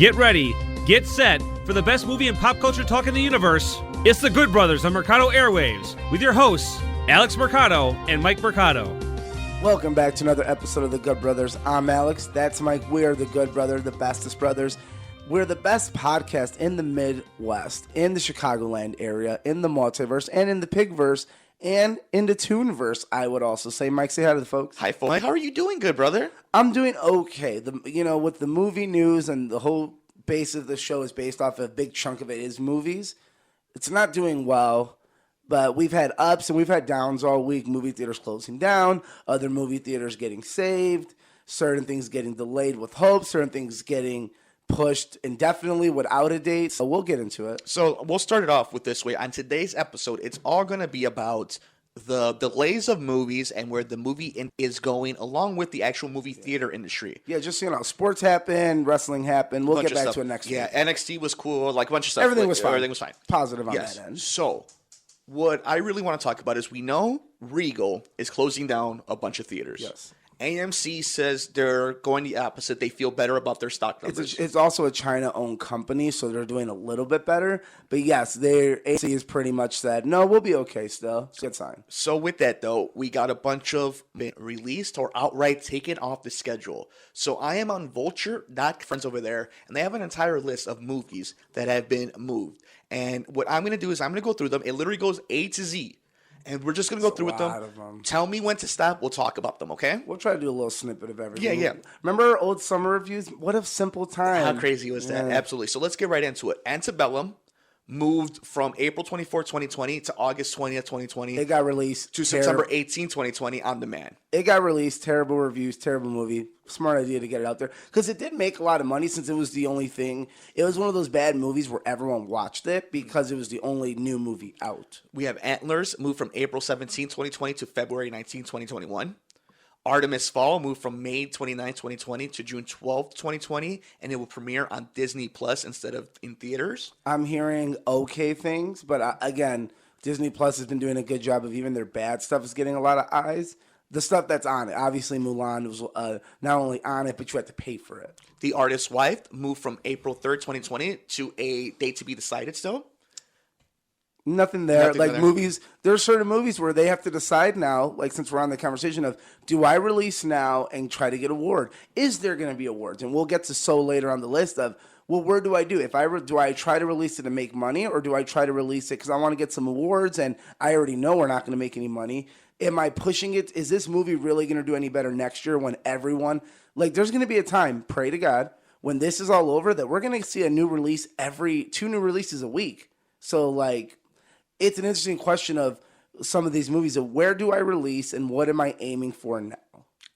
Get ready, get set for the best movie and pop culture talk in the universe. It's the Good Brothers on Mercado Airwaves with your hosts, Alex Mercado and Mike Mercado. Welcome back to another episode of the Good Brothers. I'm Alex. That's Mike. We're the Good Brother, the bestest brothers. We're the best podcast in the Midwest, in the Chicagoland area, in the multiverse, and in the Pigverse, and in the Tuneverse, I would also say. Mike, say hi to the folks. Hi, folks. How are you doing, good brother? I'm doing okay. With the movie news and the whole base of the show is based off a big chunk of it is movies. It's not doing well, but we've had ups and we've had downs all week. Movie theaters closing down, other movie theaters getting saved, certain things getting delayed with hope, certain things getting pushed indefinitely without a date. So we'll get into it. So we'll start it off with this way. On today's episode, it's all going to be about the delays of movies and where the movie is going, along with the actual movie theater industry. Yeah, just, sports happened, wrestling happened. We'll get back to it next week. Yeah, NXT was cool, like a bunch of stuff. Everything was fine. Everything was fine. Positive on that end. So what I really want to talk about is we know Regal is closing down a bunch of theaters. Yes. AMC says they're going the opposite. They feel better about their stock numbers. It's also a China-owned company, so they're doing a little bit better. But yes, AMC has pretty much said, no, we'll be okay still. It's a good sign. So with that, though, we got a bunch of released or outright taken off the schedule. So I am on Vulture, not friends over there, and they have an entire list of movies that have been moved. And what I'm going to do is I'm going to go through them. It literally goes A to Z. And we're just going to go through with them. Tell me when to stop. We'll talk about them, okay? We'll try to do a little snippet of everything. Yeah. Remember our old summer reviews? What a simple time. How crazy was that? Absolutely. So let's get right into it. Antebellum moved from April 24, 2020 to August 20th, 2020. It got released. To September 18, 2020 on demand. It got released. Terrible reviews. Terrible movie. Smart idea to get it out there. Because it did make a lot of money since it was the only thing. It was one of those bad movies where everyone watched it because it was the only new movie out. We have Antlers moved from April 17, 2020 to February 19, 2021. Artemis Fall moved from May 29, 2020 to June 12, 2020, and it will premiere on Disney Plus instead of in theaters. I'm hearing okay things, but again, Disney Plus has been doing a good job of even their bad stuff is getting a lot of eyes. The stuff that's on it. Obviously, Mulan was not only on it, but you had to pay for it. The Artist's Wife moved from April 3rd, 2020 to a date to be decided still. Nothing there. Movies, there are certain movies where they have to decide now, like since we're on the conversation of, do I release now and try to get an award? Is there going to be awards? And we'll get to so later on the list of, well, where do I do? Do I try to release it to make money, or do I try to release it because I want to get some awards and I already know we're not going to make any money? Am I pushing it? Is this movie really going to do any better next year when everyone, there's going to be a time, pray to God, when this is all over that we're going to see a new release every 2 new releases a week. So it's an interesting question of some of these movies of where do I release and what am I aiming for now?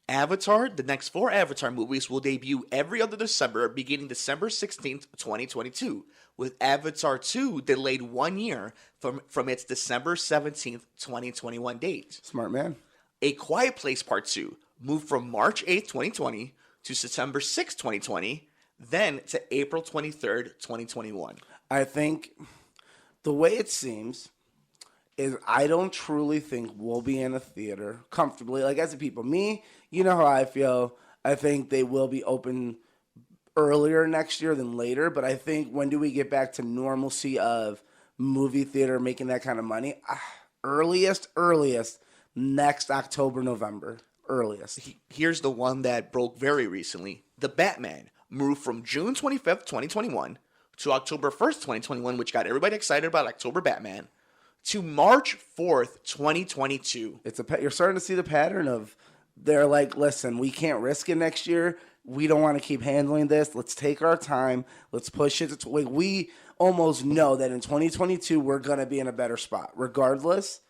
Avatar, the next 4 Avatar movies will debut every other December, beginning December 16th, 2022, with Avatar 2 delayed 1 year from its December 17th, 2021 date. Smart man. A Quiet Place Part 2 moved from March 8th, 2020 to September 6th, 2020, then to April 23rd, 2021. I think the way it seems is I don't truly think we'll be in a theater comfortably. As a people, me, you know how I feel. I think they will be open earlier next year than later. But I think when do we get back to normalcy of movie theater making that kind of money? Earliest, next October, November. Earliest. Here's the one that broke very recently. The Batman moved from June 25th, 2021 to October 1st, 2021, which got everybody excited about October Batman, to March 4th, 2022. You're starting to see the pattern of they're like, listen, we can't risk it next year. We don't want to keep handling this. Let's take our time. Let's push it. We almost know that in 2022 we're going to be in a better spot, regardless.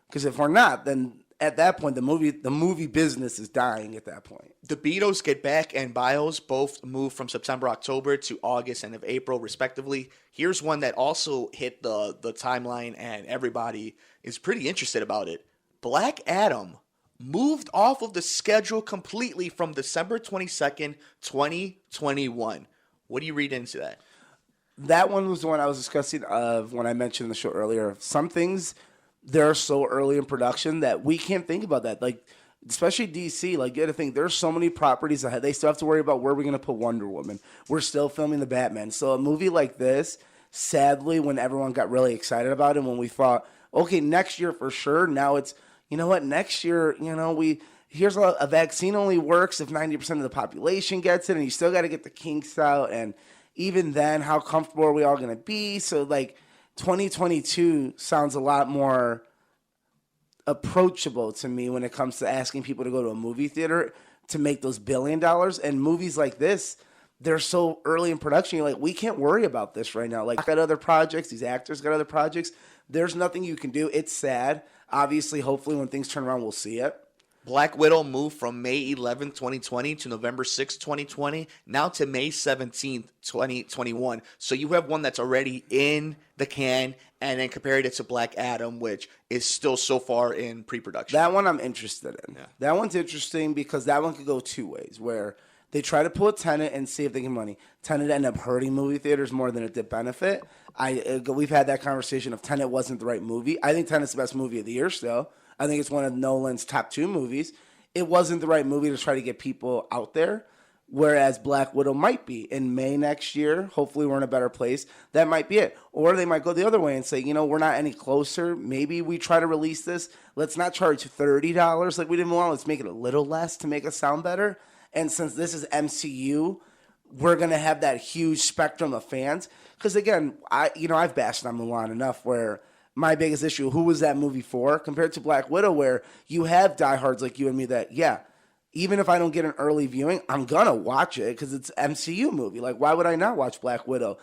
Because if we're not, then at that point the movie business is dying. At that point, the Beatles Get Back and Bios both moved from September, October to August and of April, respectively. Here's one that also hit the timeline, and everybody is pretty interested about it. Black Adam moved off of the schedule completely from December 22nd, 2021. What do you read into that? That one was the one I was discussing when I mentioned in the show earlier. Some things, they're so early in production that we can't think about that. especially DC, like you got to think there's so many properties ahead. They still have to worry about where we're going to put Wonder Woman. We're still filming the Batman. So a movie like this, sadly, when everyone got really excited about it, when we thought, okay, next year for sure. Now it's, you know what, next year, here's a vaccine only works if 90% of the population gets it, and you still got to get the kinks out. And even then, how comfortable are we all going to be? So like 2022 sounds a lot more approachable to me when it comes to asking people to go to a movie theater to make those $1 billion. And movies like this, they're so early in production. You're like, we can't worry about this right now. Like, I got other projects. These actors got other projects. There's nothing you can do. It's sad. Obviously, hopefully, when things turn around, we'll see it. Black Widow moved from May 11th, 2020 to November 6th, 2020, now to May 17th, 2021. So you have one that's already in the can, and then compared it to Black Adam, which is still so far in pre-production. That one I'm interested in. Yeah. That one's interesting because that one could go two ways, where they try to pull a Tenet and see if they can money. Tenet ended up hurting movie theaters more than it did benefit. We've had that conversation if Tenet wasn't the right movie. I think Tenet's the best movie of the year still. I think it's one of Nolan's top 2 movies. It wasn't the right movie to try to get people out there, whereas Black Widow might be. In May next year, hopefully we're in a better place. That might be it. Or they might go the other way and say, we're not any closer. Maybe we try to release this. Let's not charge $30 like we didn't want. Let's make it a little less to make us sound better. And since this is MCU, we're going to have that huge spectrum of fans. Because, again, I've bashed on Mulan enough where my biggest issue, who was that movie for? Compared to Black Widow, where you have diehards like you and me that, even if I don't get an early viewing, I'm going to watch it because it's an MCU movie. Like, why would I not watch Black Widow?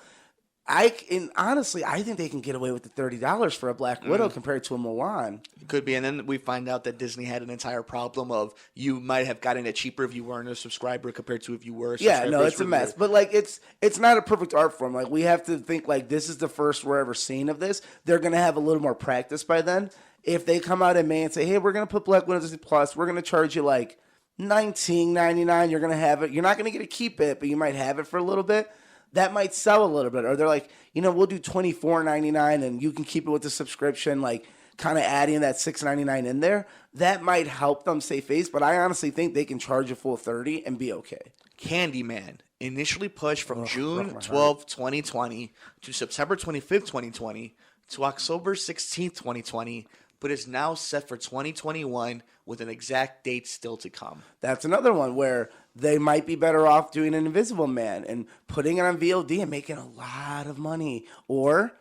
Honestly, I think they can get away with the $30 for a Black Widow compared to a Mulan. It could be, and then we find out that Disney had an entire problem of you might have gotten it cheaper if you weren't a subscriber compared to if you were a subscriber. Yeah, no, it's a mess. But, like, it's not a perfect art form. Like, we have to think, like, this is the first we're ever seeing of this. They're going to have a little more practice by then. If they come out in May and say, hey, we're going to put Black Widow Disney Plus, we're going to charge you, like, $19.99. You're going to have it. You're not going to get to keep it, but you might have it for a little bit. That might sell a little bit. Or they're like, we'll do $24.99 and you can keep it with the subscription, like kind of adding that $6.99 in there. That might help them save face, but I honestly think they can charge a full $30 and be okay. Candyman, initially pushed from June 12, 2020 to September 25th, 2020 to October 16th, 2020, but is now set for 2021 with an exact date still to come. That's another one where they might be better off doing an Invisible Man and putting it on VOD and making a lot of money. Or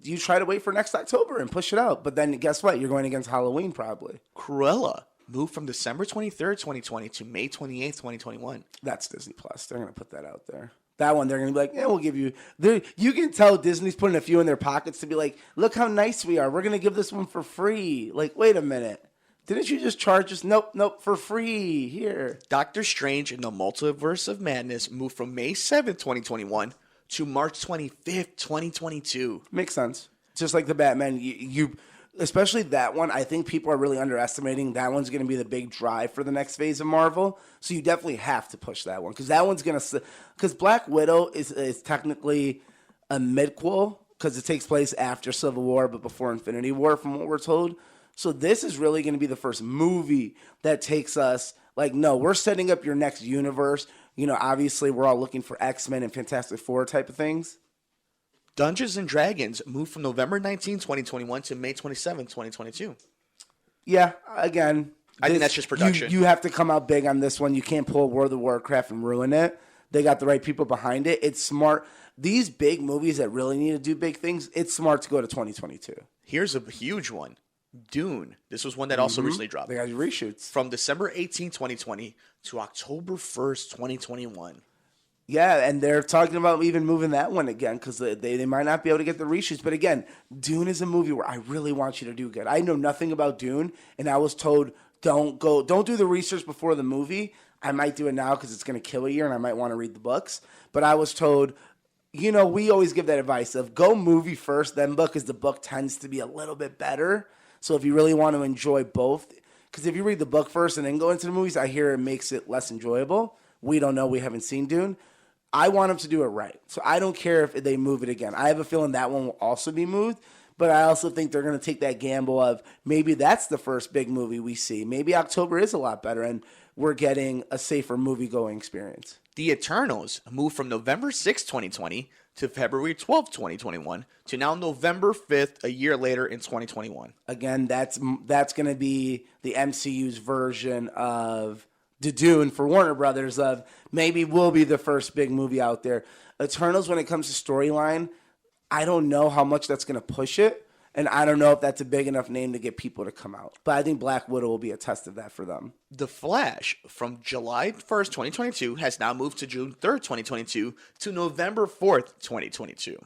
you try to wait for next October and push it out. But then guess what? You're going against Halloween probably. Cruella moved from December 23rd, 2020 to May 28th, 2021. That's Disney Plus. They're going to put that out there. That one, they're going to be like, we'll give you. You can tell Disney's putting a few in their pockets to be like, look how nice we are. We're going to give this one for free. Like, wait a minute. Didn't you just charge us? Nope, for free. Here. Doctor Strange in the Multiverse of Madness moved from May 7th, 2021 to March 25th, 2022. Makes sense. Just like the Batman, you especially that one, I think people are really underestimating. That one's going to be the big drive for the next phase of Marvel. So you definitely have to push that one because that one's going to – because Black Widow is technically a midquel because it takes place after Civil War but before Infinity War from what we're told. So this is really going to be the first movie that takes us like, no, we're setting up your next universe. Obviously we're all looking for X-Men and Fantastic Four type of things. Dungeons and Dragons moved from November 19, 2021 to May 27, 2022. Yeah, again. I think that's just production. You have to come out big on this one. You can't pull World of Warcraft and ruin it. They got the right people behind it. It's smart. These big movies that really need to do big things, it's smart to go to 2022. Here's a huge one. Dune. This was one that also recently dropped. They got reshoots. From December 18, 2020 to October 1st, 2021. Yeah, and they're talking about even moving that one again because they might not be able to get the reshoots. But again, Dune is a movie where I really want you to do good. I know nothing about Dune, and I was told don't do the research before the movie. I might do it now because it's going to kill a year, and I might want to read the books. But I was told, we always give that advice of go movie first, then book, because the book tends to be a little bit better. So if you really want to enjoy both, because if you read the book first and then go into the movies, I hear it makes it less enjoyable. We don't know. We haven't seen Dune. I want them to do it right. So I don't care if they move it again. I have a feeling that one will also be moved But I also think they're going to take that gamble of maybe that's the first big movie we see. Maybe October is a lot better and we're getting a safer movie-going experience. The Eternals moved from November 6, 2020 to February 12, 2021 to now November 5th, a year later in 2021. Again, that's going to be the MCU's version of the Dune for Warner Brothers of maybe we'll be the first big movie out there. Eternals, when it comes to storyline, I don't know how much that's going to push it, and I don't know if that's a big enough name to get people to come out. But I think Black Widow will be a test of that for them. The Flash from July 1st, 2022 has now moved to June 3rd, 2022 to November 4th, 2022.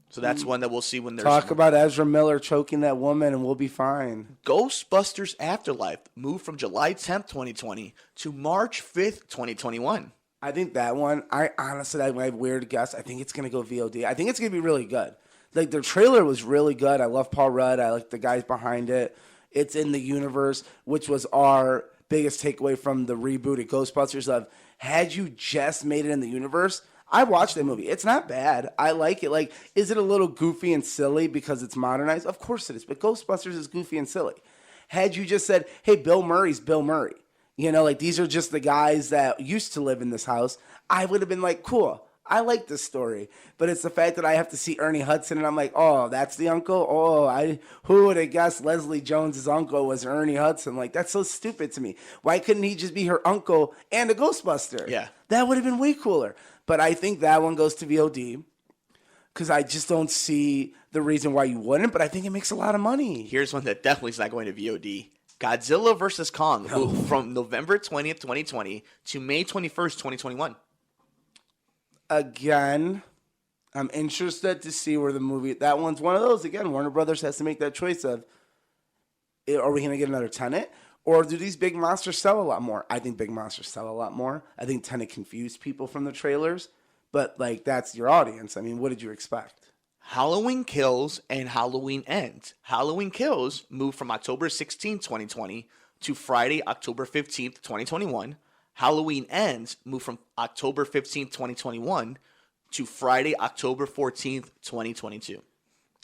So that's one that we'll see when there's... Talk about Ezra Miller choking that woman and we'll be fine. Ghostbusters Afterlife moved from July 10th, 2020 to March 5th, 2021. I think that one, I honestly, my weird guess, I think it's going to go VOD. I think it's going to be really good. Like, their trailer was really good. I love Paul Rudd. I like the guys behind it. It's in the universe, which was our biggest takeaway from the reboot of Ghostbusters of, had you just made it in the universe, I watched that movie. It's not bad. I like it. Like, is it a little goofy and silly because it's modernized? Of course it is. But Ghostbusters is goofy and silly. Had you just said, hey, Bill Murray's Bill Murray. You know, like, these are just the guys that used to live in this house. I would have been like, cool. I like this story. But it's the fact that I have to see Ernie Hudson, and I'm like, oh, that's the uncle? Oh, who would have guessed Leslie Jones's uncle was Ernie Hudson? Like, that's so stupid to me. Why couldn't he just be her uncle and a Ghostbuster? Yeah. That would have been way cooler. But I think that one goes to VOD because I just don't see the reason why you wouldn't, but I think it makes a lot of money. Here's one that definitely is not going to VOD. Godzilla vs. Kong moved from November 20th, 2020 to May 21st, 2021. Again, I'm interested to see where the movie... That one's one of those. Again, Warner Brothers has to make that choice of, are we going to get another Tenet? Or do these big monsters sell a lot more? I think big monsters sell a lot more. I think Tenet confused people from the trailers. But, like, that's your audience. I mean, what did you expect? Halloween Kills and Halloween Ends. Halloween Kills moved from October 16th, 2020 to Friday, October 15th, 2021. Halloween Ends moved from October 15th, 2021 to Friday, October 14th, 2022.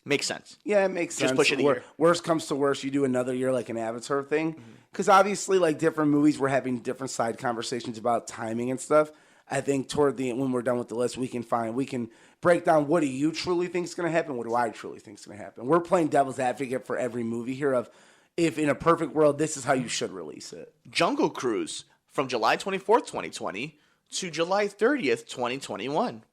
Makes sense. Yeah, it makes sense. Just push it a year. Worst comes to worst, you do another year like an Avatar thing. Because obviously, like, different movies, we're having different side conversations about timing and stuff. I think toward the end, when we're done with the list, we can break down what do you truly think is going to happen, what do I truly think is going to happen. We're playing devil's advocate for every movie here of, if in a perfect world, this is how you should release it. Jungle Cruise from July 24th, 2020 to July 30th, 2021.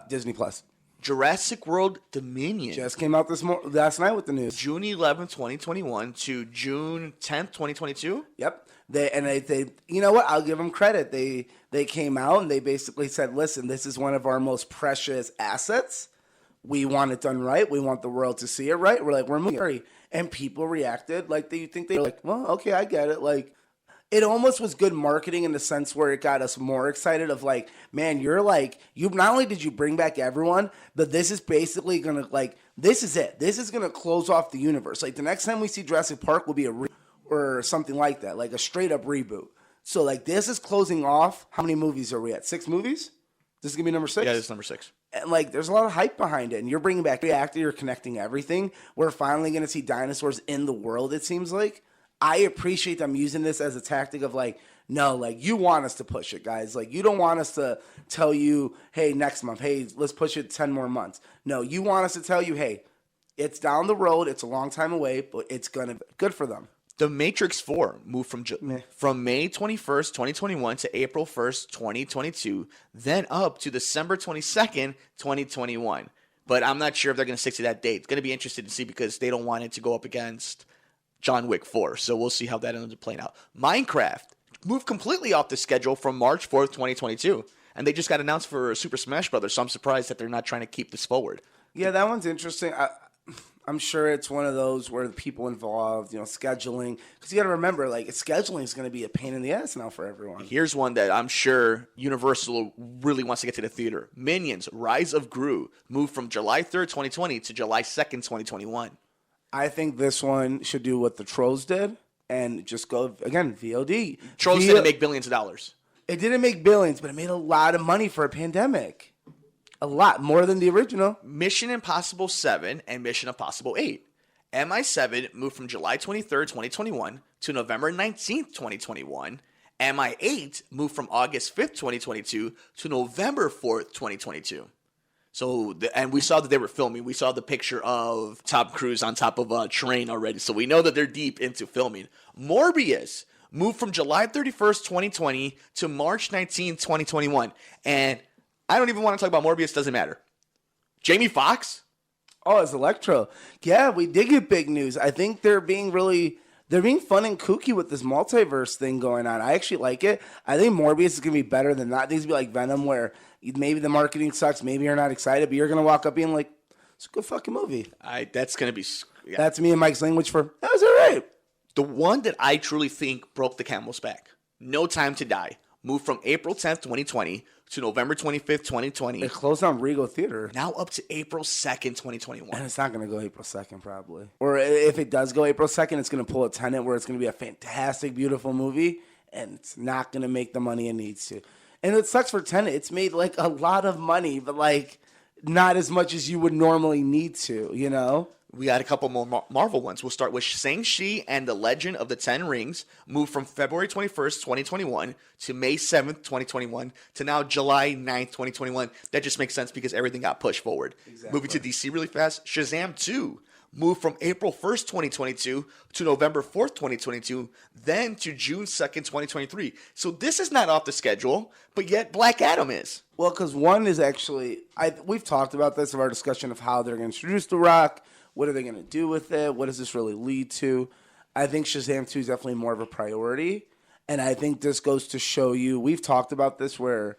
Disney Plus. Jurassic World Dominion Just came out last night with the news. June 11th, 2021 to June 10th, 2022. Yep. They you know what? I'll give them credit. They came out and they basically said, listen, this is one of our most precious assets. We want it done right. We want the world to see it right. We're like, we're moving. And people reacted like they were like, well, okay, I get it. Like, it almost was good marketing in the sense where it got us more excited of like, man, you not only did you bring back everyone, but this is basically going to, like, this is it. This is going to close off the universe. Like, the next time we see Jurassic Park will be or something like that, like a straight up reboot. So, like, this is closing off. How many movies are we at? 6 movies? This is going to be number 6? Yeah, this is number 6. And, like, there's a lot of hype behind it. And you're bringing back the actor. You're connecting everything. We're finally going to see dinosaurs in the world, it seems like. I appreciate them using this as a tactic of, like, no, like, you want us to push it, guys. Like, you don't want us to tell you, hey, next month, hey, let's push it 10 more months. No, you want us to tell you, hey, it's down the road. It's a long time away, but it's going to be good for them. The Matrix 4 moved from May 21st, 2021 to April 1st, 2022, then up to December 22nd, 2021. But I'm not sure if they're going to stick to that date. It's going to be interesting to see because they don't want it to go up against John Wick 4. So we'll see how that ends up playing out. Minecraft moved completely off the schedule from March 4th, 2022. And they just got announced for Super Smash Brothers. So I'm surprised that they're not trying to keep this forward. Yeah, that one's interesting. I'm sure it's one of those where the people involved, scheduling. Because you got to remember, like, scheduling is going to be a pain in the ass now for everyone. Here's one that I'm sure Universal really wants to get to the theater. Minions, Rise of Gru, moved from July 3rd, 2020 to July 2nd, 2021. I think this one should do what the Trolls did and just go, again, VOD. Trolls didn't make billions of dollars. It didn't make billions, but it made a lot of money for a pandemic. A lot more than the original. Mission Impossible 7 and Mission Impossible 8. MI7 moved from July 23rd, 2021 to November 19th, 2021. MI8 moved from August 5th, 2022 to November 4th, 2022. So, and we saw that they were filming. We saw the picture of Tom Cruise on top of a train already. So we know that they're deep into filming. Morbius moved from July 31st, 2020 to March 19th, 2021. And I don't even want to talk about Morbius. Doesn't matter. Jamie Foxx? Oh, it's Electro. Yeah, we did get big news. I think they're being fun and kooky with this multiverse thing going on. I actually like it. I think Morbius is going to be better than that. I think it's going to be like Venom, where maybe the marketing sucks, maybe you're not excited, but you're going to walk up being like, it's a good fucking movie. That's going to be... Yeah. That's me and Mike's language for, that was all right. The one that I truly think broke the camel's back, No Time to Die, moved from April 10th, 2020 to November 25th, 2020. It closed down Regal Theater. Now up to April 2nd, 2021. And it's not going to go April 2nd, probably. Or if it does go April 2nd, it's going to pull a Tenet where it's going to be a fantastic, beautiful movie, and it's not going to make the money it needs to. And it sucks for Tenet. It's made, like, a lot of money, but, like, not as much as you would normally need to, you know? We got a couple more Marvel ones. We'll start with Shang-Chi and the Legend of the Ten Rings, moved from February 21st, 2021 to May 7th, 2021 to now July 9th, 2021. That just makes sense because everything got pushed forward. Exactly. Moving to DC really fast, Shazam 2 moved from April 1st, 2022 to November 4th, 2022, then to June 2nd, 2023. So this is not off the schedule, but yet Black Adam is. Well, because one is actually, we've talked about this in our discussion of how they're going to introduce The Rock. What are they going to do with it? What does this really lead to? I think Shazam 2 is definitely more of a priority. And I think this goes to show you, we've talked about this where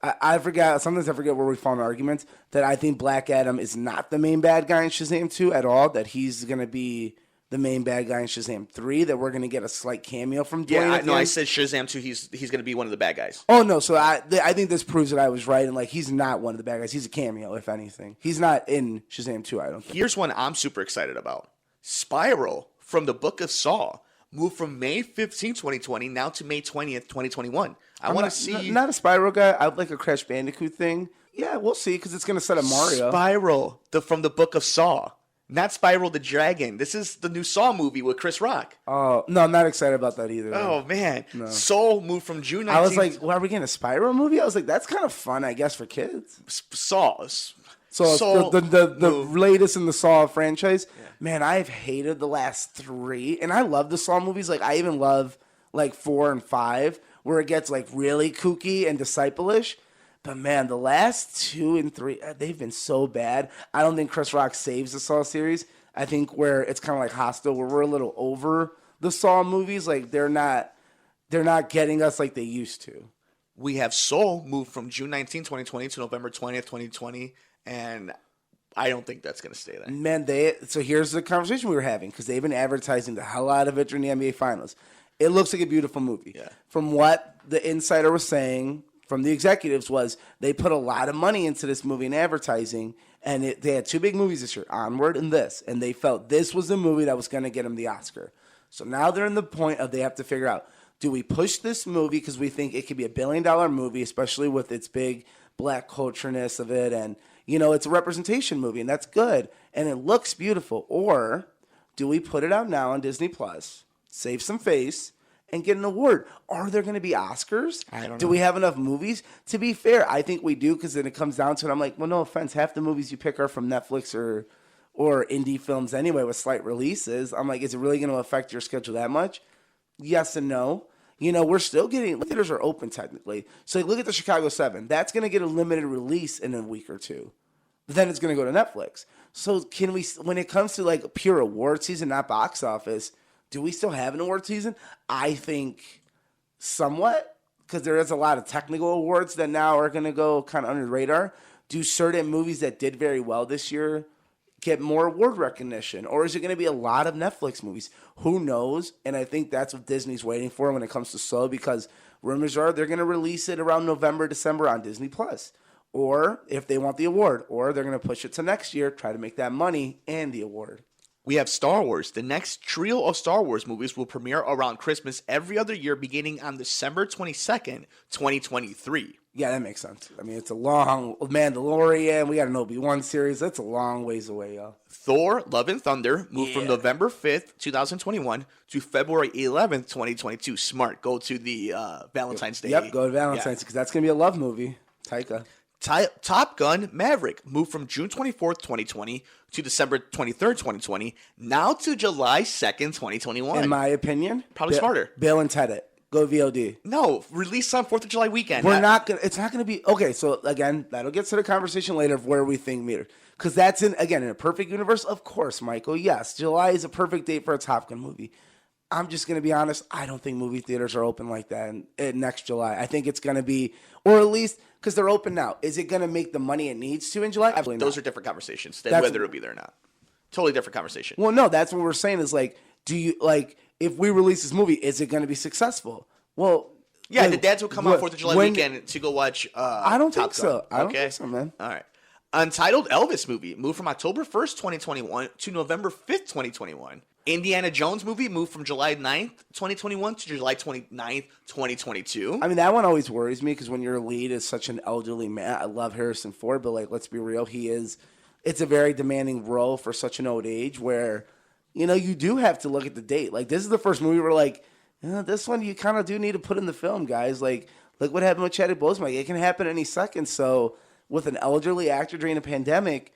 sometimes I forget where we found arguments, that I think Black Adam is not the main bad guy in Shazam 2 at all, that he's going to be the main bad guy in Shazam 3, that we're going to get a slight cameo from Dwayne. Yeah, I said Shazam 2, he's going to be one of the bad guys. Oh, no, so I think this proves that I was right, and like he's not one of the bad guys. He's a cameo, if anything. He's not in Shazam 2, I don't think. Here's one I'm super excited about. Spiral from the Book of Saw moved from May 15, 2020, now to May 20th, 2021. I want to see... Not a Spiral guy. I would like a Crash Bandicoot thing. Yeah, we'll see, because it's going to set up Mario. Spiral from the Book of Saw. Not Spiral the Dragon. This is the new Saw movie with Chris Rock. Oh, no, I'm not excited about that either. Oh, man. No. Soul moved from June 19th. I was like, well, are we getting a Spiral movie? I was like, that's kind of fun, I guess, for kids. Saw. So the latest in the Saw franchise. Yeah. Man, I've hated the last 3. And I love the Saw movies. Like, I even love, like, 4 and 5, where it gets, like, really kooky and disciple-ish. But, man, the last 2 and 3, they've been so bad. I don't think Chris Rock saves the Saw series. I think where it's kind of like Hostel, where we're a little over the Saw movies. Like, they're not getting us like they used to. We have Soul moved from June 19, 2020 to November 20th, 2020. And I don't think that's going to stay there. Man, so here's the conversation we were having, because they've been advertising the hell out of it during the NBA Finals. It looks like a beautiful movie. Yeah. From what the insider was saying, from the executives, was they put a lot of money into this movie in advertising, and they had 2 big movies this year, Onward and this, and they felt this was the movie that was going to get them the Oscar. So now they're in the point of they have to figure out, do we push this movie because we think it could be a $1 billion movie, especially with its big black cultureness of it, and you know, it's a representation movie, and that's good, and it looks beautiful. Or do we put it out now on Disney Plus, save some face, and get an award? Are there going to be Oscars? I don't know. Do we have enough movies? To be fair, I think we do, because then it comes down to it. I'm like, well, no offense, half the movies you pick are from Netflix or indie films anyway with slight releases. I'm like, is it really going to affect your schedule that much? Yes and no. You know, we're still getting, theaters are open technically. So look at the Chicago 7. That's going to get a limited release in a week or 2. But then it's going to go to Netflix. So can we, when it comes to like pure award season, not box office, do we still have an award season? I think somewhat, because there is a lot of technical awards that now are going to go kind of under the radar. Do certain movies that did very well this year get more award recognition? Or is it going to be a lot of Netflix movies? Who knows? And I think that's what Disney's waiting for when it comes to Soul, because rumors are they're going to release it around November, December on Disney Plus. Or if they want the award, or they're going to push it to next year, try to make that money and the award. We have Star Wars. The next trio of Star Wars movies will premiere around Christmas every other year beginning on December 22nd, 2023. Yeah, that makes sense. I mean, it's a long Mandalorian. We got an Obi-Wan series. That's a long ways away, y'all. Thor: Love and Thunder moved from November 5th, 2021 to February 11th, 2022. Smart. Go to the Valentine's Day. Yep, go to Valentine's because that's going to be a love movie. Taika. Top Gun: Maverick moved from June 24th, 2020 to December 23rd, 2020, now to July 2nd, 2021. In my opinion. Probably smarter. Bill and Ted it. Go VOD. No, release on 4th of July weekend. It's not going to be, okay, so again, that'll get to the conversation later of where we think meter. Because that's, in a perfect universe, of course, Michael, yes. July is a perfect date for a Top Gun movie. I'm just going to be honest, I don't think movie theaters are open like that next July. I think it's going to be, or at least, because they're open now. Is it going to make the money it needs to in July? Absolutely Those not. are different conversations, whether it'll be there or not. Totally different conversation. Well, no, that's what we're saying is like, if we release this movie, is it going to be successful? Well, yeah, like, the dads will come out 4th of July weekend to go watch I don't Top think so. Gun. I don't think so, man. All right. Untitled Elvis movie moved from October 1st, 2021 to November 5th, 2021. Indiana Jones movie moved from July 9th, 2021 to July 29th, 2022. I mean, that one always worries me because when your lead is such an elderly man, I love Harrison Ford, but like, let's be real, it's a very demanding role for such an old age where, you do have to look at the date. Like, this is the first movie where like, this one you kind of do need to put in the film, guys. Like, look what happened with Chadwick Boseman. It can happen any second. So, with an elderly actor during a pandemic,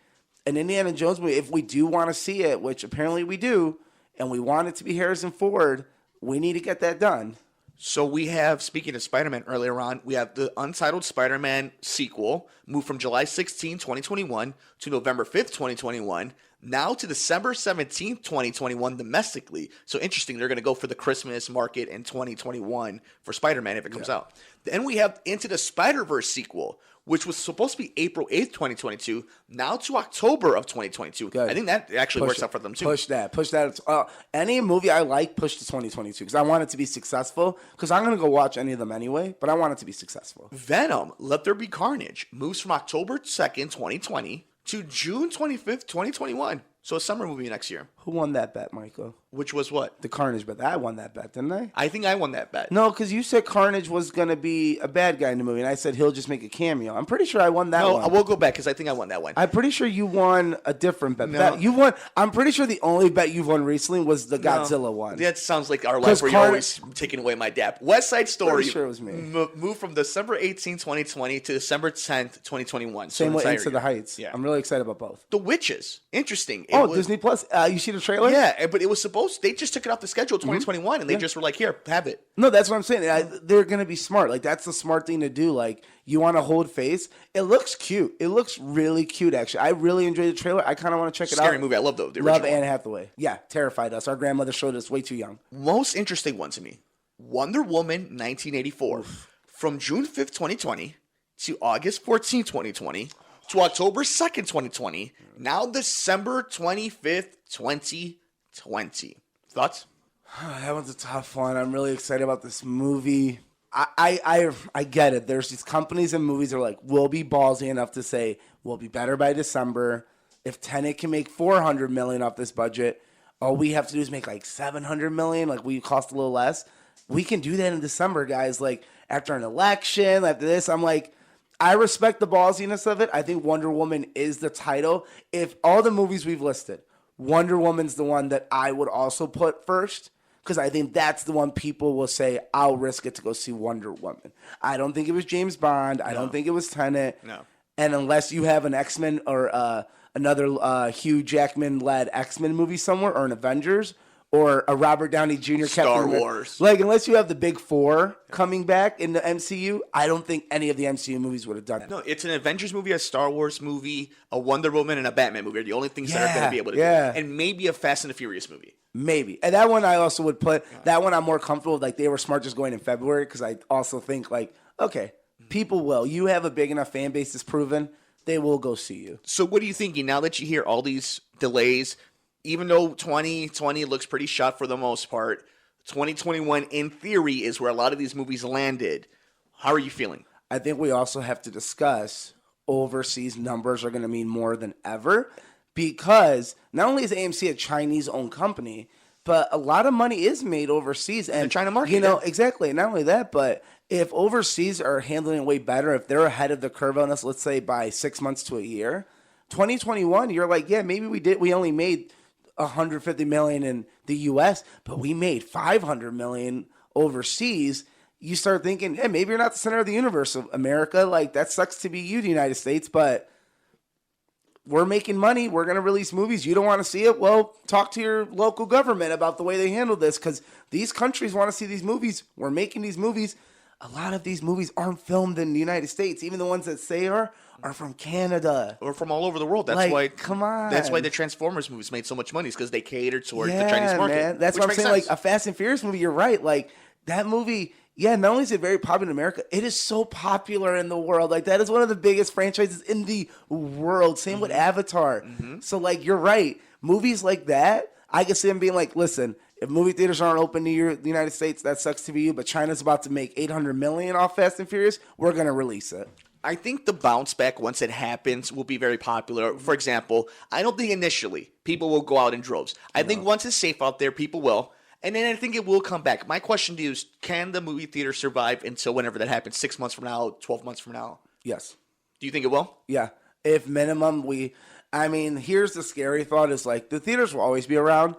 an Indiana Jones movie, if we do want to see it, which apparently we do, and we want it to be Harrison Ford, we need to get that done. So we have, speaking of Spider-Man earlier on, we have the Untitled Spider-Man sequel moved from July 16, 2021 to November 5th, 2021. Now to December 17th, 2021 domestically. So interesting, they're going to go for the Christmas market in 2021 for Spider-Man if it comes out. Then we have Into the Spider-Verse sequel, which was supposed to be April 8th, 2022, now to October of 2022. Good. I think that actually works out for them too. Push that. Any movie I like, push to 2022 because I want it to be successful because I'm going to go watch any of them anyway, but I want it to be successful. Venom: Let There Be Carnage moves from October 2nd, 2020 to June 25th, 2021. So a summer movie next year. Who won that bet, Michael? Which was what? The Carnage bet. I won that bet, didn't I? I think I won that bet. No, because you said Carnage was going to be a bad guy in the movie, and I said he'll just make a cameo. I'm pretty sure I won that one. No, we'll go back because I think I won that one. I'm pretty sure you won a different bet. No. You won. I'm pretty sure the only bet you've won recently was the Godzilla one. That sounds like our life where you're always taking away my dap. West Side Story Pretty sure it was me. moved from December 18, 2020 to December 10th, 2021. Same way entire Into the year. Heights. Yeah. I'm really excited about both. The Witches. Interesting. Disney Plus. You see the trailer? Yeah, but it was supposed. They just took it off the schedule 2021, and they just were like, "Here, have it." No, that's what I'm saying. They're going to be smart. Like, that's the smart thing to do. Like, you want to hold face. It looks cute. It looks really cute, actually. I really enjoyed the trailer. I kind of want to check it out. Scary movie. I love the original. Love Anne Hathaway. Yeah, terrified us. Our grandmother showed us way too young. Most interesting one to me, Wonder Woman 1984. From June 5th, 2020 to August 14th, 2020 to October 2nd, 2020. Now December 25th, 2020. Thoughts? That one's a tough one. I'm really excited about this movie. I get it. There's these companies and movies that are like, we'll be ballsy enough to say we'll be better by December. If Tenet can make $400 million off this budget, all we have to do is make like $700 million. Like, we cost a little less. We can do that in December, guys. Like, after an election, after this, I'm like, I respect the ballsiness of it. I think Wonder Woman is the title. If all the movies we've listed, Wonder Woman's the one that I would also put first. Because I think that's the one people will say, I'll risk it to go see Wonder Woman. I don't think it was James Bond. I don't think it was Tenet. No. And unless you have an X-Men or another Hugh Jackman-led X-Men movie somewhere, or an Avengers, or a Robert Downey Jr. Star Wars. Like, unless you have the big four coming back in the MCU, I don't think any of the MCU movies would have done it. No, it's an Avengers movie, a Star Wars movie, a Wonder Woman, and a Batman movie are the only things that are going to be able to do. And maybe a Fast and the Furious movie. Maybe. And that one I also would put, that one I'm more comfortable with. Like, they were smart just going in February because I also think, like, okay, people will. You have a big enough fan base that's proven, they will go see you. So what are you thinking now that you hear all these delays? Even though 2020 looks pretty shot for the most part, 2021 in theory is where a lot of these movies landed. How are you feeling? I think we also have to discuss overseas numbers are going to mean more than ever because not only is AMC a Chinese-owned company, but a lot of money is made overseas, and they're trying to market. Exactly. Not only that, but if overseas are handling it way better, if they're ahead of the curve on us, let's say by 6 months to a year, 2021, you're like, yeah, maybe we only made 150 million in the U.S., but we made 500 million overseas. You start thinking, hey, maybe you're not the center of the universe of America. Like, that sucks to be you, the United States, but we're making money. We're going to release movies. You don't want to see it? Well, talk to your local government about the way they handle this, because these countries want to see these movies. We're making these movies. A lot of these movies aren't filmed in the United States. Even the ones that say are from Canada. Or from all over the world. That's like, why. Come on. That's why the Transformers movies made so much money, is because they catered towards the Chinese market. Man. That's what I'm saying. Like, a Fast and Furious movie, you're right. Like, that movie, yeah, not only is it very popular in America, it is so popular in the world. Like, that is one of the biggest franchises in the world. Same with Avatar. So, like, you're right. Movies like that, I can see them being like, listen, if movie theaters aren't open to the United States, that sucks to be you, but China's about to make $800 million off Fast and Furious, we're going to release it. I think the bounce back, once it happens, will be very popular. For example, I don't think initially people will go out in droves. I think once it's safe out there, people will. And then I think it will come back. My question to you is, can the movie theater survive until whenever that happens, 6 months from now, 12 months from now? Yes. Do you think it will? Yeah. If minimum here's the scary thought is, like, the theaters will always be around.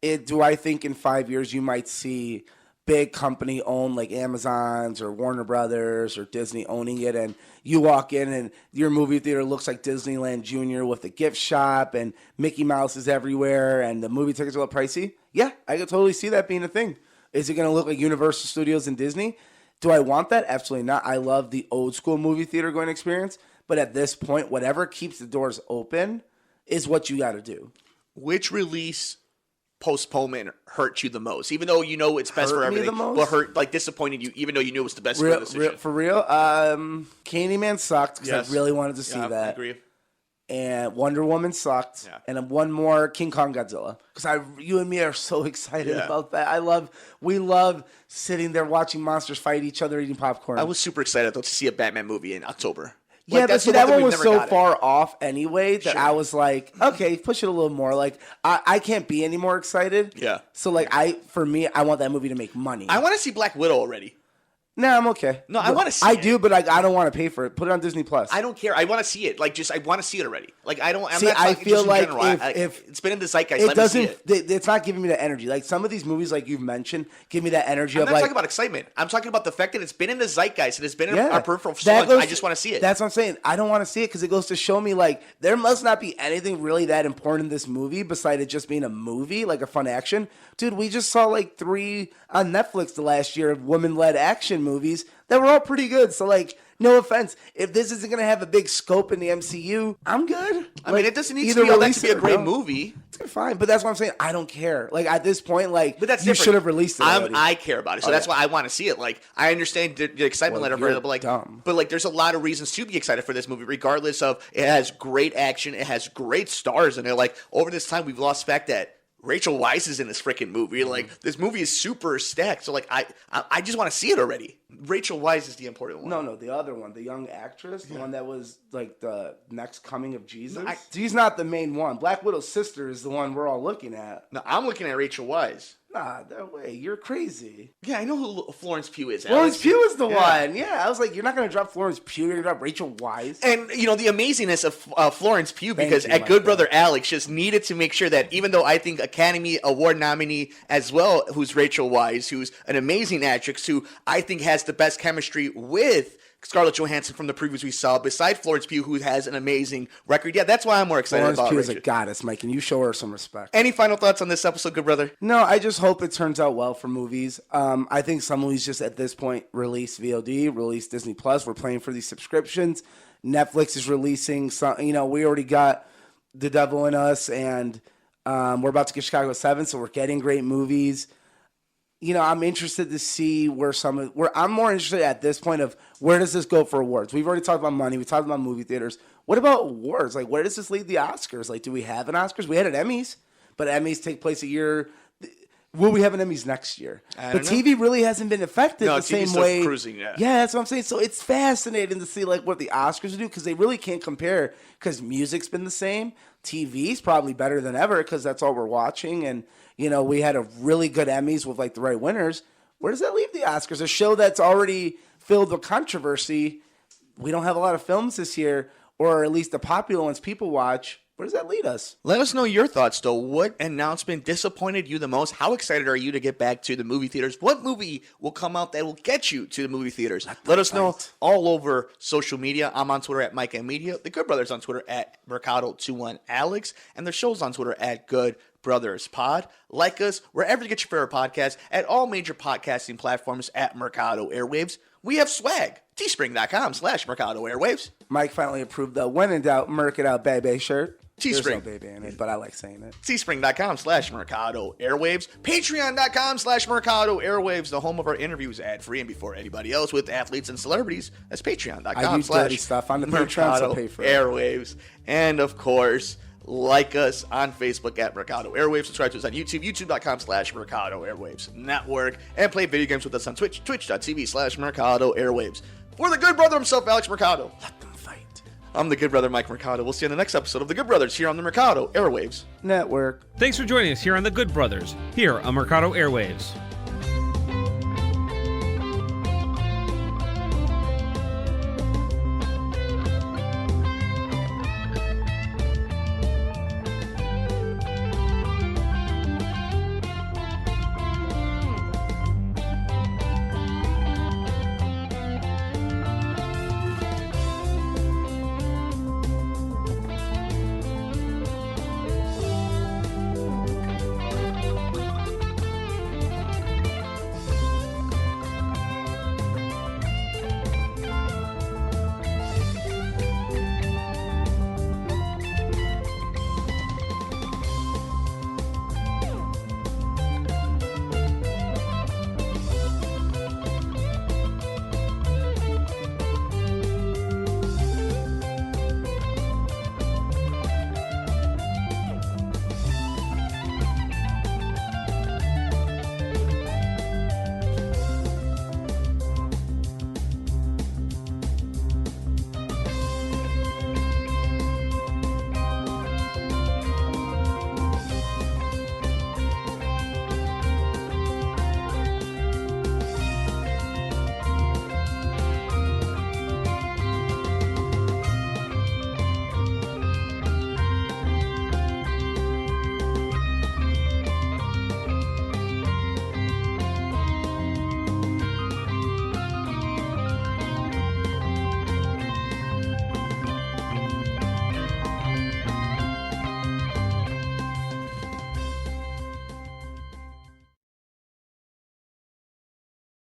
Do I think in 5 years you might see big company owned, like Amazon's or Warner Brothers or Disney owning it, and you walk in and your movie theater looks like Disneyland Junior with a gift shop and Mickey Mouse is everywhere and the movie tickets are a little pricey? Yeah, I could totally see that being a thing. Is it going to look like Universal Studios and Disney? Do I want that? Absolutely not. I love the old school movie theater going experience, but at this point, whatever keeps the doors open is what you got to do. Which release postponement hurt you the most, even though you know it's best for everything, but disappointed you, even though you knew it was the best for the decision? For real, Candyman sucked because I really wanted to see that. I agree. And Wonder Woman sucked, and one more, King Kong Godzilla, because you and me are so excited about that. We love sitting there watching monsters fight each other, eating popcorn. I was super excited though to see a Batman movie in October. Yeah, but see, that one was so far off anyway that I was like, okay, push it a little more. Like, I can't be any more excited. Yeah. So, like, for me, I want that movie to make money. I want to see Black Widow already. No, I'm okay. No, I want to see it. I do, but I don't want to pay for it. Put it on Disney Plus. I don't care. I want to see it. Like, I want to see it already. Like, I don't. I feel like if it's been in the zeitgeist, let me see it. It's not giving me that energy. Like, some of these movies, like you've mentioned, give me that energy. I'm not talking about excitement. I'm talking about the fact that it's been in the zeitgeist and it's been in our peripheral for so long. I just want to see it. That's what I'm saying. I don't want to see it because it goes to show me, like, there must not be anything really that important in this movie besides it just being a movie, like a fun action. Dude, we just saw like 3 on Netflix the last year of women-led action movies that were all pretty good. So, like, no offense. If this isn't going to have a big scope in the MCU, I'm good. I mean, it doesn't need to be all that to be a great movie. It's fine, but that's what I'm saying. I don't care. Like, at this point, like, but that's you should have released it already. I care about it, so that's why I want to see it. Like, I understand the excitement letter, but like, there's a lot of reasons to be excited for this movie, regardless of it has great action, it has great stars in it. Like, over this time, we've lost fact that Rachel Weisz is in this freaking movie. Like, this movie is super stacked. So, like, I just want to see it already. Rachel Weisz is the important one. No, the other one, the young actress, the one that was like the next coming of Jesus. She's not the main one. Black Widow's sister is the one we're all looking at. No, I'm looking at Rachel Weisz. Nah, that way. You're crazy. Yeah, I know who Florence Pugh is. Florence Pugh is the one. Yeah, I was like, you're not going to drop Florence Pugh. You're going to drop Rachel Weisz. And, you know, the amazingness of Florence Pugh, because at Good Brother Alex just needed to make sure that even though I think Academy Award nominee as well, who's Rachel Weisz, who's an amazing actress, who I think has the best chemistry with Scarlett Johansson from the previews we saw, beside Florence Pugh, who has an amazing record. Yeah, that's why I'm more excited about Florence Pugh is a goddess, Mike, and you show her some respect. Any final thoughts on this episode, good brother? No, I just hope it turns out well for movies. I think some movies just at this point release VOD, release Disney Plus. We're paying for these subscriptions. Netflix is releasing some. You know, we already got The Devil in Us, and we're about to get Chicago 7, so we're getting great movies. You know, I'm interested to see I'm more interested at this point of where does this go for awards? We've already talked about money. We talked about movie theaters. What about awards? Like, where does this lead the Oscars? Like, do we have an Oscars? We had an Emmys, but Emmys take place a year. Will we have an Emmys next year? But TV really hasn't been affected the same way. Cruising, yeah, that's what I'm saying. So it's fascinating to see like what the Oscars do because they really can't compare because music's been the same. TV's probably better than ever because that's all we're watching. And, you know, we had a really good Emmys with like the right winners. Where does that leave the Oscars? A show that's already filled with controversy. We don't have a lot of films this year, or at least the popular ones people watch. Where does that lead us? Let us know your thoughts, though. What announcement disappointed you the most? How excited are you to get back to the movie theaters? What movie will come out that will get you to the movie theaters? Let us know all over social media. I'm on Twitter at Mike and Media. The Good Brothers on Twitter at Mercado21 Alex. And the show's on Twitter at Good Brothers Pod. Like us wherever you get your favorite podcasts at all major podcasting platforms at Mercado Airwaves. We have swag. Teespring.com/Mercado Airwaves. Mike finally approved the when in doubt, Merc it out, baby shirt. Teespring. There's no baby in it, but I like saying it. Teespring.com/Mercado Airwaves. Patreon.com/Mercado Airwaves, the home of our interviews ad-free and before anybody else with athletes and celebrities. That's Patreon.com/Mercado Airwaves. And of course, like us on Facebook at Mercado Airwaves. Subscribe to us on YouTube, youtube.com/Mercado Airwaves Network. And play video games with us on Twitch, twitch.tv/Mercado Airwaves. For the good brother himself, Alex Mercado. Let them fight. I'm the good brother, Mike Mercado. We'll see you in the next episode of The Good Brothers here on the Mercado Airwaves Network. Thanks for joining us here on The Good Brothers, here on Mercado Airwaves.